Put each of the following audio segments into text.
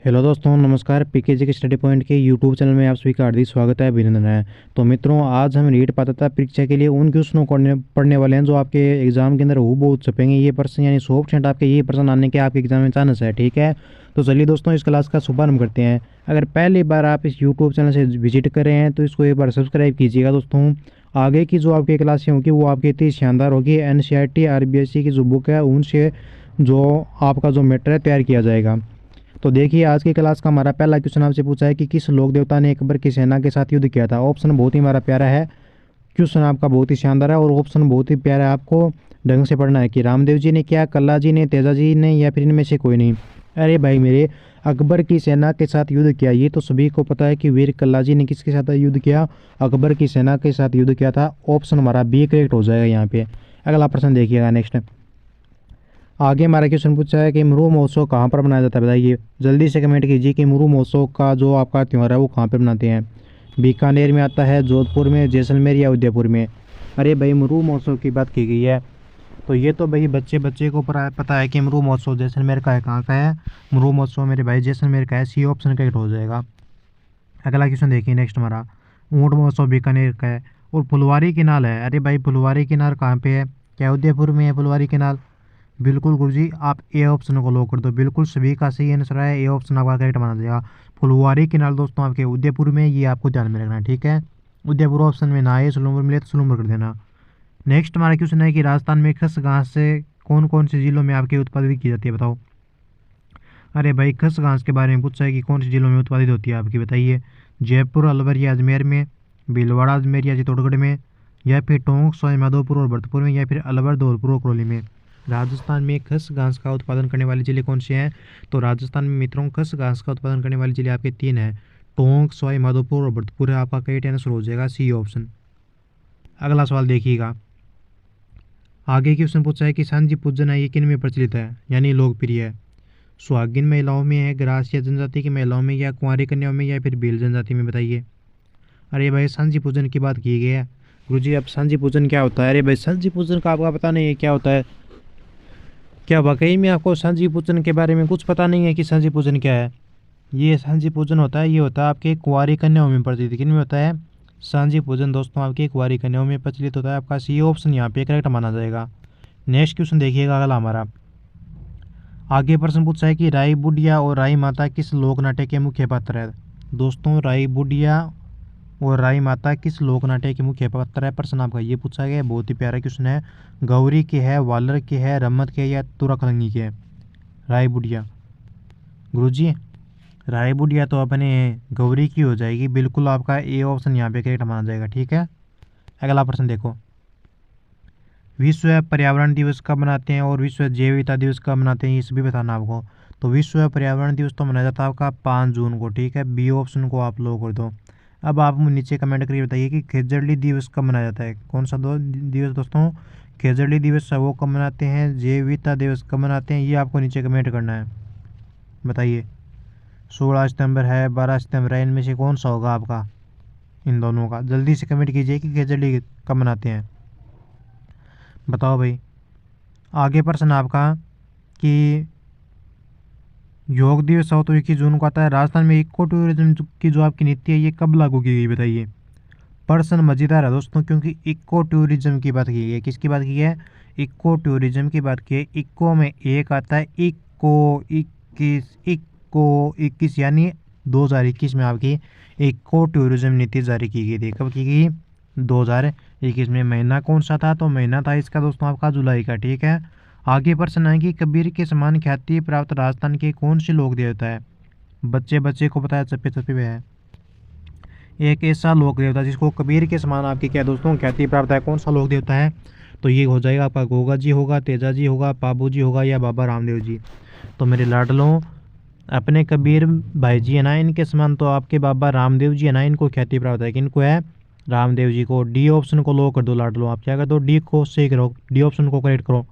Hello दोस्तों, नमस्कार। PKG के स्टडी पॉइंट के यूट्यूब चैनल में आप सभी का हार्दिक स्वागत है, अभिनंदन है। तो मित्रों, आज हम नीट पात्रता परीक्षा के लिए उन क्वेश्चनों को पढ़ने वाले हैं जो आपके एग्जाम के अंदर हूबहू छपेंगे। ये प्रश्न यानी 100% आपके ये प्रश्न आने के आपके एग्जाम में चांस है। ठीक है, तो चलिए दोस्तों, इस क्लास का शुभारंभ करते हैं। अगर पहली बार आप इस यूट्यूब चैनल से विजिट कर रहे हैं तो इसको एक बार सब्सक्राइब कीजिएगा दोस्तों। आगे की जो आपकी क्लासें होंगी वो आपकी इतनी शानदार होगी। NCERT RBSE की जो बुक है उनसे जो आपका जो मैटर है तैयार किया जाएगा। तो देखिए, आज की क्लास का हमारा पहला क्वेश्चन आपसे पूछा है कि किस लोक देवता ने अकबर की सेना के साथ युद्ध किया था। ऑप्शन बहुत ही हमारा प्यारा है, क्वेश्चन आपका बहुत ही शानदार है और ऑप्शन बहुत ही प्यारा है। आपको ढंग से पढ़ना है कि रामदेव जी ने किया, कल्ला जी ने, तेजा जी ने, या फिर इनमें से कोई नहीं। अरे भाई मेरे, अकबर की सेना के साथ युद्ध किया, ये तो सभी को पता है कि वीर कल्ला जी ने किसके साथ युद्ध किया, अकबर की सेना के साथ युद्ध किया था। ऑप्शन हमारा बी करेक्ट हो जाएगा यहाँ पे। अगला प्रश्न देखिएगा नेक्स्ट। आगे हमारा क्वेश्चन पूछा है कि मुरु महोत्सव कहाँ पर मनाया जाता है, बताइए। जल्दी से कमेंट कीजिए कि मुरु महोत्सव का जो आपका त्यौहार है वो कहाँ पर मनाते हैं। बीकानेर में आता है, जोधपुर में, जैसलमेर या उदयपुर में। अरे भाई, मुरु महोत्सव की बात की गई है तो ये तो भाई बच्चे बच्चे को पता है कि मुरु महोत्सव जैसलमेर का है। कहाँ का है मुरु महोत्सव मेरे भाई? जैसलमेर का है। सी ऑप्शन करेक्ट हो जाएगा। अगला क्वेश्चन देखिए नेक्स्ट हमारा। ऊँट महोत्सव बीकानेर का है और फुलवारी किनाल है। अरे भाई, फुलवारी किनाल कहाँ पे है? क्या उदयपुर में है फुलवारी किनाल? बिल्कुल गुरुजी, आप ए ऑप्शन को लॉक कर दो। बिल्कुल सभी का सही आंसर है, ए ऑप्शन आपका करेक्ट माना जाएगा। फुलवारी किनाल दोस्तों आपके उदयपुर में, ये आपको ध्यान में रखना है। ठीक है, उदयपुर ऑप्शन में ना आए, सुलूमुर मिले तो सुलूमुर कर देना। नेक्स्ट हमारा क्वेश्चन है कि राजस्थान में खस घास से कौन कौन से जिलों में आपके उत्पादित की जाती है, बताओ। अरे भाई, खस घास के बारे में पूछा है कि कौन से जिलों में उत्पादित होती है आपकी, बताइए। जयपुर, अलवर या अजमेर में, भीलवाड़ा, अजमेर या चित्तौड़गढ़ में, या फिर टोंक, सवाई माधोपुर और भरतपुर में, या फिर अलवर, धौलपुर और करौली में। राजस्थान में खस घास का उत्पादन करने वाले जिले कौन से हैं? तो राजस्थान में मित्रों खस घास का उत्पादन करने वाले जिले आपके 3 हैं, टोंक, सवाई माधोपुर और भरतपुर है। आपका करेक्ट आंसर हो जाएगा सी ऑप्शन। अगला सवाल देखिएगा। आगे क्वेश्चन पूछा है कि सांझी पूजन है ये किन में प्रचलित है यानी लोकप्रिय है? सुहागिन महिलाओं में है, ग्रासीय जनजाति की महिलाओं में, या कुंवारी कन्याओं में, या फिर भील जनजाति में, बताइए। अरे भाई, सांझी पूजन की बात की गई है। गुरुजी, अब सांझी पूजन क्या होता है? अरे भाई, सांझी पूजन का आपका पता नहीं है क्या होता है? क्या वाकई में आपको सांझी पूजन के बारे में कुछ पता नहीं है कि सांझी पूजन क्या है? ये सांझी पूजन होता है, ये होता है आपके कुंवारी कन्याओं में प्रचलित। किन में होता है सांझी पूजन? दोस्तों आपके कुंवारी कन्याओं में प्रचलित होता है। आपका सी ऑप्शन यहाँ पे करेक्ट माना जाएगा। नेक्स्ट क्वेश्चन देखिएगा अगला हमारा। आगे प्रश्न पूछा है कि राई बुढ़िया और राई माता किस लोक नाट्य के मुख्य पात्र है? दोस्तों, राई बुढ़िया और राई माता किस लोक नाट्य के मुख्य पात्र है? प्रश्न आपका ये पूछा गया, बहुत ही प्यारा क्वेश्चन है। गौरी के है, वालर के है, रम्मत के, या तुरखलंगी के? राय बुढ़िया। गुरुजी, राय बुढ़िया तो अपने गौरी की हो जाएगी। बिल्कुल आपका ए ऑप्शन यहाँ पे करेक्ट माना जाएगा। ठीक है, अगला प्रश्न देखो। विश्व पर्यावरण दिवस कब मनाते हैं और विश्व जैव विविधता दिवस कब मनाते हैं, ये सभी बताना आपको। तो विश्व पर्यावरण दिवस तो मनाया जाता है आपका 5 जून को। ठीक है, बी ऑप्शन को आप लो कर दो। अब आप नीचे कमेंट करके बताइए कि खेजड़ली दिवस कब मनाया जाता है। कौन सा दिवस दोस्तों? खेजड़ली दिवस वो कब मनाते हैं, जैव विविधता दिवस कब मनाते हैं, ये आपको नीचे कमेंट करना है। बताइए, 16 सितंबर है, 12 सितंबर है, इनमें से कौन सा होगा आपका इन दोनों का? जल्दी से कमेंट कीजिए कि खेजड़ली कब मनाते हैं, बताओ भाई। आगे प्रश्न आपका कि योग दिवस हो तो 21 जून को आता है। राजस्थान में इको टूरिज्म की जो आपकी नीति है ये कब लागू की गई, बताइए। प्रश्न मजेदार है दोस्तों, क्योंकि इको टूरिज्म की बात की गई है। किसकी बात की है? इको टूरिज्म की बात की है। इको में एक आता है इको 21, इको 21 यानी 2021 में आपकी इको टूरिज्म नीति जारी की गई थी। कब की गई? 2021 में। महीना कौन सा था? तो महीना था इसका दोस्तों आपका जुलाई का। ठीक है, आगे प्रश्न है कि कबीर के समान ख्याति प्राप्त राजस्थान के कौन से लोक देवता है? बच्चे बच्चे को पता है, चप्पे चप्पे पे है। एक ऐसा लोक देवता जिसको कबीर के समान आपकी क्या दोस्तों ख्याति प्राप्त है, कौन सा लोक देवता है? तो ये हो जाएगा आपका गोगा जी होगा, तेजा जी होगा, पाबू जी होगा, या बाबा रामदेव जी। तो मेरे लाडलों, अपने कबीर भाई जी है ना, इनके समान तो आपके बाबा रामदेव जी है ना, इनको ख्याति प्राप्त है। किनको है? रामदेव जी को। डी ऑप्शन को लो कर दो लाडलो। आप क्या कर दो? डी को सही करो, डी ऑप्शन को करेक्ट करो।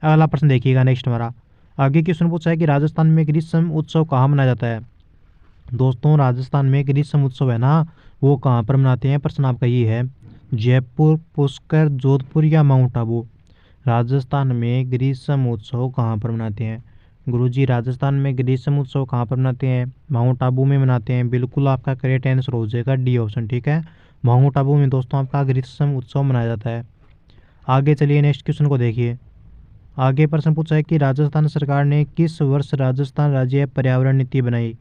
अगला प्रश्न देखिएगा नेक्स्ट हमारा। आगे क्वेश्चन पूछा है कि राजस्थान में ग्रीष्म उत्सव कहाँ मनाया जाता है? दोस्तों, राजस्थान में ग्रीष्म उत्सव है ना, वो कहाँ पर मनाते हैं? प्रश्न आपका ये है। जयपुर, पुष्कर, जोधपुर या माउंट आबू? राजस्थान में ग्रीष्म उत्सव कहाँ पर मनाते हैं? गुरुजी राजस्थान में ग्रीष्म उत्सव कहाँ पर मनाते हैं? माउंट आबू में मनाते हैं। बिल्कुल आपका करेक्ट आंसर हो जाएगा डी ऑप्शन, ठीक है। माउंट आबू में दोस्तों आपका ग्रीष्म उत्सव मनाया जाता है। आगे चलिए नेक्स्ट क्वेश्चन को देखिए। आगे प्रश्न पूछा है कि राजस्थान सरकार ने किस वर्ष राजस्थान राज्य पर्यावरण नीति बनाई?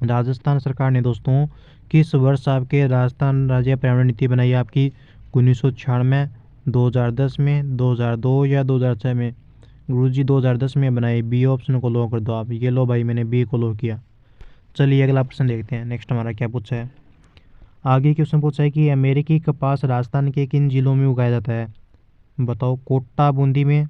राजस्थान सरकार ने दोस्तों किस वर्ष आपके राजस्थान राज्य पर्यावरण नीति बनाई आपकी? 1996, 2010 में, 2002 या 2006 में? गुरुजी 2010 में बनाई। बी ऑप्शन को लो कर दो आप। ये लो भाई, मैंने बी को लो किया। चलिए अगला प्रश्न देखते हैं। नेक्स्ट हमारा क्या पूछा है। आगे क्वेश्चन पूछा है कि अमेरिकी कपास राजस्थान के किन जिलों में उगाया जाता है? बताओ। कोटा बूंदी में,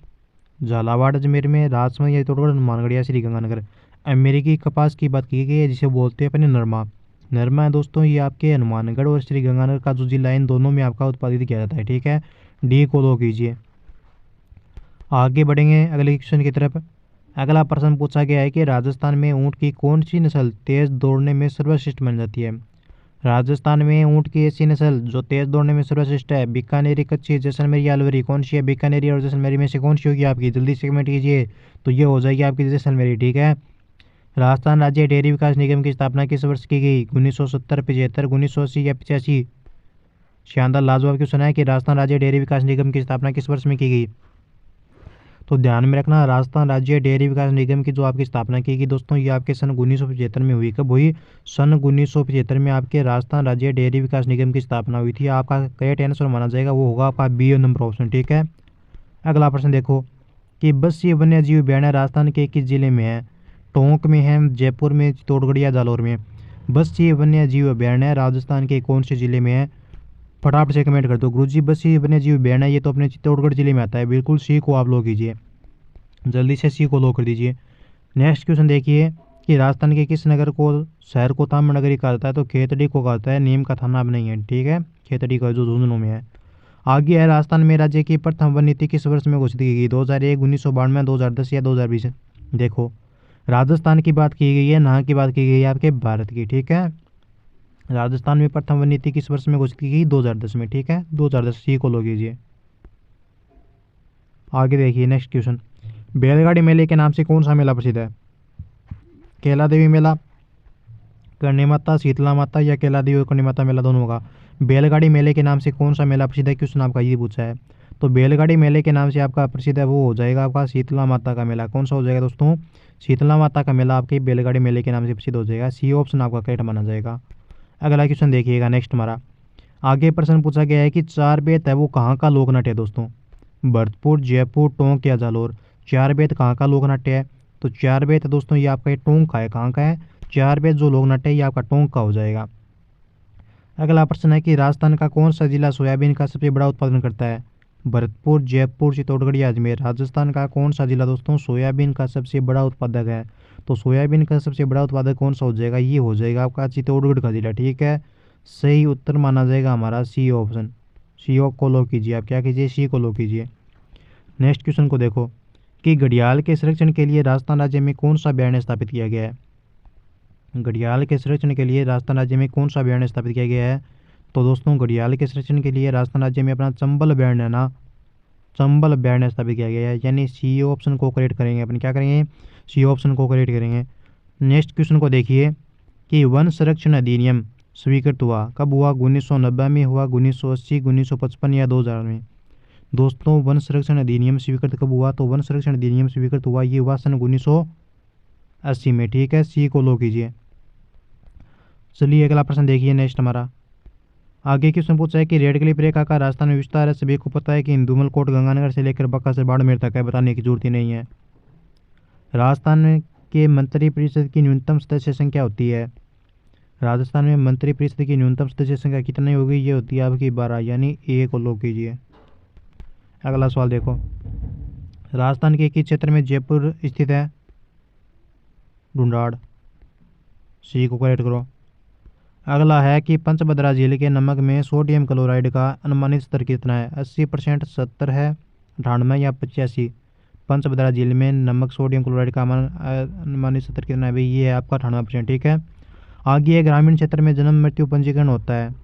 झालावाड़ अजमेर में, राजसमंद या चित्तौड़गढ़, हनुमानगढ़ या श्रीगंगानगर? अमेरिकी कपास की बात की गई है जिसे बोलते हैं अपने नरमा। नरमा है दोस्तों ये आपके हनुमानगढ़ और श्रीगंगानगर का जो जिला है इन दोनों में आपका उत्पादित किया जाता है, ठीक है। डी को लो कीजिए। आगे बढ़ेंगे अगले क्वेश्चन की तरफ। अगला प्रश्न पूछा गया है कि राजस्थान में ऊँट की कौन सी नस्ल तेज दौड़ने में सर्वश्रेष्ठ मानी जाती है? राजस्थान में ऊँट की ऐसी नस्ल जो तेज दौड़ने में सर्वश्रेष्ठ है, बीकानेरी, कच्छी, जैसलमेरी या अलवरी, कौन सी है? बीकानेरी और जैसलमेरी में से कौन सी होगी आपकी? जल्दी से कमेंट कीजिए। तो ये हो जाएगी आपकी जैसलमेरी, ठीक है। राजस्थान राज्य डेयरी विकास निगम की स्थापना किस वर्ष की गई? 1970, 75, 1980 या 85? शानदार लाजवाब क्वेश्चन है कि राजस्थान राज्य डेयरी विकास निगम की स्थापना किस वर्ष में की गई? तो ध्यान में रखना, राजस्थान राज्य डेयरी विकास निगम की जो आपकी स्थापना की गई दोस्तों ये आपके सन 1975 में हुई। कब हुई? सन 1975 में आपके राजस्थान राज्य डेयरी विकास निगम की स्थापना हुई थी। आपका करेक्ट आंसर माना जाएगा वो होगा आपका बी नंबर ऑप्शन, ठीक है। अगला प्रश्न देखो कि बस्सी वन्य जीव अभयारण्य राजस्थान के किस जिले में है? टोंक में है, जयपुर में, चित्तौड़गढ़ या जालौर में? बस्सी वन्य जीव अभयारण्य राजस्थान के कौन से जिले में है? फटाफट से कमेंट कर दो। गुरुजी बस्सी वन्य जीव अभयारण्य ये तो अपने चित्तौड़गढ़ जिले में आता है। बिल्कुल सी को आप लो कीजिए, जल्दी से सी को लो कर दीजिए। नेक्स्ट क्वेश्चन देखिए कि राजस्थान के किस नगर को शहर को ताम्र नगरी कहा जाता है? तो खेतड़ी को कहा जाता है, नीम का थाना अब नहीं है, ठीक है। खेतड़ी का जो झुंझुनू में है। आगे है राजस्थान में राज्य की प्रथम वन नीति किस वर्ष में घोषित की गई? 2001, 1992, 2010 या 2020? देखो राजस्थान की बात की गई है, यहाँ की बात की गई है आपके भारत की, ठीक है। राजस्थान में प्रथम वन नीति किस वर्ष में घोषित की गई? 2010 में, ठीक है। 2010 सी को लो कीजिए। आगे देखिए नेक्स्ट क्वेश्चन। बैलगाड़ी मेले के नाम से कौन सा मेला प्रसिद्ध है? कैला देवी मेला, करणी माता, शीतला माता या कैला देवी और करणी माता मेला दोनों होगा। बैलगाड़ी मेले के नाम से कौन सा मेला प्रसिद्ध है? क्वेश्चन आपका ये पूछा है। तो बैलगाड़ी मेले के नाम से आपका प्रसिद्ध है वो हो जाएगा आपका शीतला माता का मेला। कौन सा हो जाएगा दोस्तों? शीतला माता का मेला आपके बैलगाड़ी मेले के नाम से प्रसिद्ध हो जाएगा। सी ऑप्शन आपका करेक्ट माना जाएगा। अगला क्वेश्चन देखिएगा नेक्स्ट हमारा। आगे प्रश्न पूछा गया है कि चार बेत है वो कहाँ का लोक नाट्य है दोस्तों? भरतपुर, जयपुर, टोंक या जालौर? चार बेत कहाँ का लोक नाट्य है? तो चार बेत दोस्तों ये आपका टोंक का है। कहाँ का है? चार बेत जो लोक नाट्य है ये आपका टोंक का हो जाएगा। अगला प्रश्न है कि राजस्थान का कौन सा जिला सोयाबीन का सबसे बड़ा उत्पादन करता है? भरतपुर, जयपुर, चित्तौड़गढ़ या अजमेर? राजस्थान का कौन सा जिला दोस्तों सोयाबीन का सबसे बड़ा उत्पादक है? तो सोयाबीन का सबसे बड़ा उत्पादक कौन सा हो जाएगा? ये हो जाएगा आपका चित्तौड़गढ़ का जिला, ठीक है। सही उत्तर माना जाएगा हमारा सी ऑप्शन। सी को लो कीजिए आप, क्या कीजिए? सी को लो कीजिए। नेक्स्ट क्वेश्चन को देखो कि घड़ियाल के संरक्षण के लिए राजस्थान राज्य में कौन सा अभयारण्य स्थापित किया गया है? घड़ियाल के संरक्षण के लिए राजस्थान राज्य में कौन सा अभयारण्य स्थापित किया गया है? तो दोस्तों घड़ियाल के संरक्षण के लिए राजस्थान राज्य में अपना चंबल अभयारण्य ना, चंबल अभयारण्य स्थापित किया गया है। यानी सी ऑप्शन को करेक्ट करेंगे अपन, क्या करेंगे? सी ऑप्शन को करेक्ट करेंगे। नेक्स्ट क्वेश्चन को देखिए कि वन संरक्षण अधिनियम स्वीकृत हुआ कब हुआ? 1990 में हुआ, 1980, 1955 या 2000 में? दोस्तों वन संरक्षण अधिनियम स्वीकृत कब हुआ? तो वन संरक्षण अधिनियम स्वीकृत हुआ ये हुआ सन 1980 में, ठीक है। सी को लो कीजिए। चलिए अगला प्रश्न देखिए नेक्स्ट हमारा। आगे क्वेश्चन पूछा है कि रेड क्लिफ रेखा का राजस्थान में विस्तार है। सभी को पता है कि इंदुमल कोट गंगानगर से लेकर बक्का बाड़मेर तक है, बताने की जरूरत ही नहीं है। राजस्थान के मंत्रिपरिषद की न्यूनतम सदस्य संख्या होती है? राजस्थान में मंत्रिपरिषद की न्यूनतम सदस्य संख्या कितनी होगी? ये होती है आपकी 12, यानी ए को लो कीजिए। अगला सवाल देखो, राजस्थान के किस क्षेत्र में जयपुर स्थित है? ढूंढाड़। सी को करेक्ट करो। अगला है कि पंचभद्रा झील के नमक में सोडियम क्लोराइड का अनुमानित स्तर कितना है? 80%, 70 है, 98 या 85? पंचभद्रा झील में नमक सोडियम क्लोराइड का अनुमानित स्तर कितना है भाई? ये है आपका 98%, ठीक है। आगे ग्रामीण क्षेत्र में जन्म मृत्यु पंजीकरण होता है,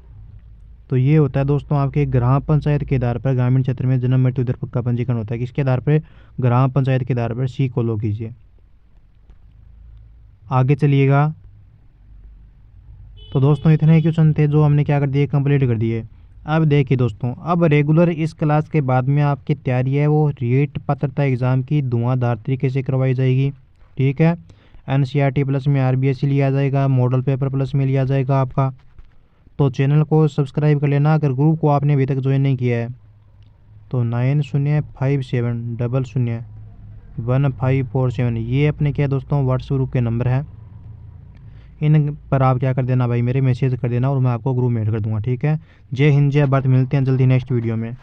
तो ये होता है दोस्तों आपके ग्राम पंचायत के आधार पर ग्रामीण क्षेत्र में जन्म मृत्यु दर का पंजीकरण होता है। किसके आधार पर? ग्राम पंचायत के आधार पर। सी को लो कीजिए। आगे चलिएगा। तो दोस्तों इतने क्वेश्चन थे जो हमने क्या कर दिए, कंप्लीट कर दिए। अब देखिए दोस्तों, अब रेगुलर इस क्लास के बाद में आपकी तैयारी है वो रीट पात्रता एग्ज़ाम की धुआंधार तरीके से करवाई जाएगी। ठीक है, एनसीईआरटी प्लस में आरबीएससी लिया जाएगा, मॉडल पेपर प्लस में लिया जाएगा आपका। तो चैनल को सब्सक्राइब कर लेना। अगर ग्रुप को आपने अभी तक ज्वाइन नहीं किया है तो 9057001547 ये अपने क्या दोस्तों व्हाट्सएप ग्रुप के नंबर हैं। इन पर आप क्या कर देना भाई, मेरे मैसेज कर देना और मैं आपको ग्रुप में ऐड कर दूंगा। ठीक है, जय हिंद जय भारत। मिलते हैं जल्दी नेक्स्ट वीडियो में।